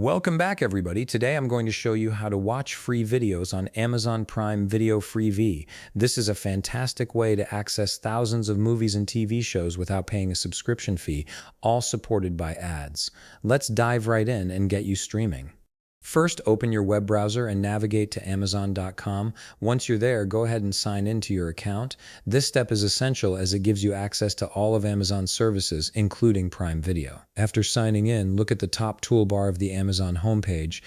Welcome back, everybody. Today I'm going to show you how to watch free videos on Amazon Prime Video Freevee. This is a fantastic way to access thousands of movies and TV shows without paying a subscription fee, all supported by ads. Let's dive right in and get you streaming. First, open your web browser and navigate to Amazon.com. Once you're there, go ahead and sign into your account. This step is essential as it gives you access to all of Amazon's services, including Prime Video. After signing in, look at the top toolbar of the Amazon homepage.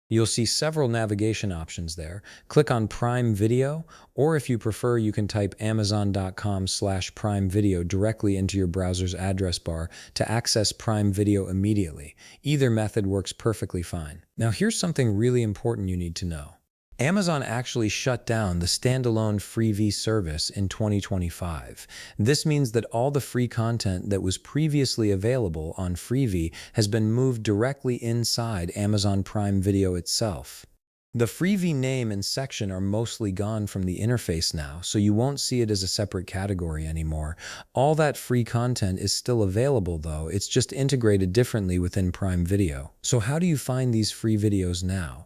You'll see several navigation options there. Click on Prime Video, or if you prefer, you can type amazon.com/Prime Video directly into your browser's address bar to access Prime Video immediately. Either method works perfectly fine. Now, here's something really important you need to know. Amazon actually shut down the standalone Freevee service in 2025. This means that all the free content that was previously available on Freevee has been moved directly inside Amazon Prime Video itself. The Freevee name and section are mostly gone from the interface now, so you won't see it as a separate category anymore. All that free content is still available, though. It's just integrated differently within Prime Video. So how do you find these free videos now?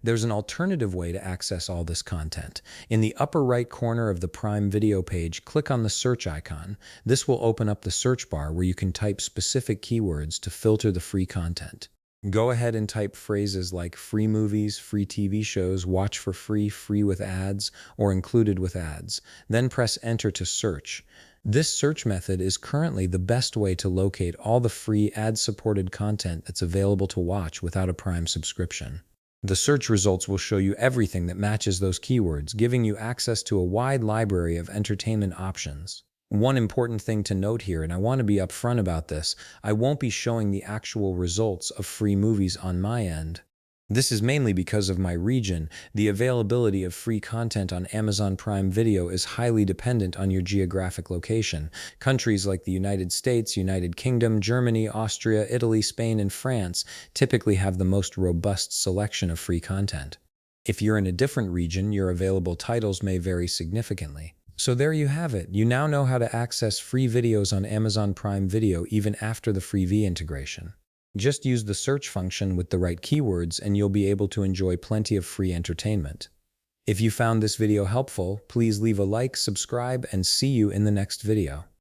There's an alternative way to access all this content. In the upper right corner of the Prime Video page, click on the search icon. This will open up the search bar where you can type specific keywords to filter the free content. Go ahead and type phrases like free movies, free TV shows, watch for free, free with ads, or included with ads. Then press enter to search. This search method is currently the best way to locate all the free ad-supported content that's available to watch without a Prime subscription. The search results will show you everything that matches those keywords, giving you access to a wide library of entertainment options. One important thing to note here, and I want to be upfront about this, I won't be showing the actual results of free movies on my end. This is mainly because of my region. The availability of free content on Amazon Prime Video is highly dependent on your geographic location. Countries like the United States, United Kingdom, Germany, Austria, Italy, Spain, and France typically have the most robust selection of free content. If you're in a different region, your available titles may vary significantly. So there you have it. You now know how to access free videos on Amazon Prime Video even after the Freevee integration. Just use the search function with the right keywords and you'll be able to enjoy plenty of free entertainment. If you found this video helpful, please leave a like, subscribe, and see you in the next video.